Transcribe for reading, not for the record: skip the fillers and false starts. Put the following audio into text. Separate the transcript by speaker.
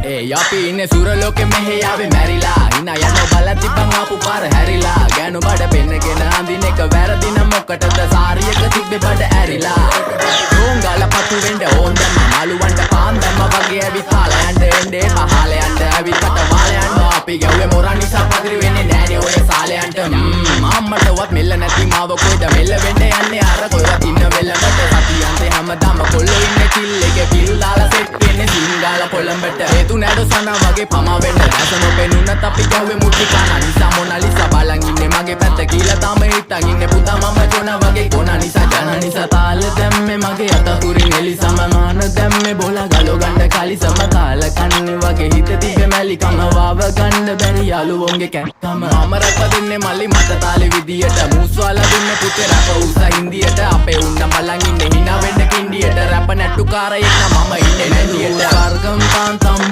Speaker 1: අපි ඉන්නේ සුරලෝකෙ මෙහෙ ආවේ මැරිලා හිනා යනවා බලන් තිබ්බන් ආපු පාර හැරිලා ගෑනු බඩ පෙන්නගෙන අඳින එක වැරදි නම් මොකටද සාරියක තිබ්බේ බඩ ඇරිලා රෝංගල පතු වෙන්න ඕන් දැම්ම මාළුවන්ට පාන් දැම්ම වගේ ඇවිත් හාලා යන්න එන්නේ පහල යන්න ඇවිත් කට වාල යන්න අපි ගැව්වේ මොරන් නිසා පදිරි වෙන්නේ නෑනේ ඔය සාලයන්ට අම්මටවත් මෙල්ල නැති මාව කොයිද මෙල්ල වෙන්න යන්නේ අර කොයිවත් ඉන්න වෙලකට සතියන්තේ හැමදාම කොල්ලෝ ඉන්නේ කිල් එකේ පිල් දාලා සෙට් වෙන්නේ සිංගාල කොළඹට හේතු නැඩ සනා වගේ පමා වෙන්න දැසම පෙනුනත් අපි ගැව්වේ මුටි කන නිසා මොනාලිසා බලන් ඉන්නේ මගේ පැත්ත කියලා තාම හිටන් ඉන්නේ පුතා මම ජොන වගේ කොන නිසා ජන නිසා තාල දැම්මේ මගේ අතකුරින් එලිසම මාන දැම්මේ බෝලා ගලෝ ගන්න කලිසම කාල කන්නේ වගේ හිත තිබ්බේ මැලිකම වාව ගන්න බැරි යාළුවෝන්ගේ කැක්කම මම රැප දෙන්නේ මල්ලි මත තාලේ විදියට මූස්වාලා දෙන්නේ පුතේ රැප උසා හින්දියට අපේ උන්න බලන් ඉන්නේ hina වෙන්න කින්ඩියට රැප නැට්ටු කාරයෙක් නම් මම ඉන්නේ නැන්දියට වර්ගම් පාන්තම්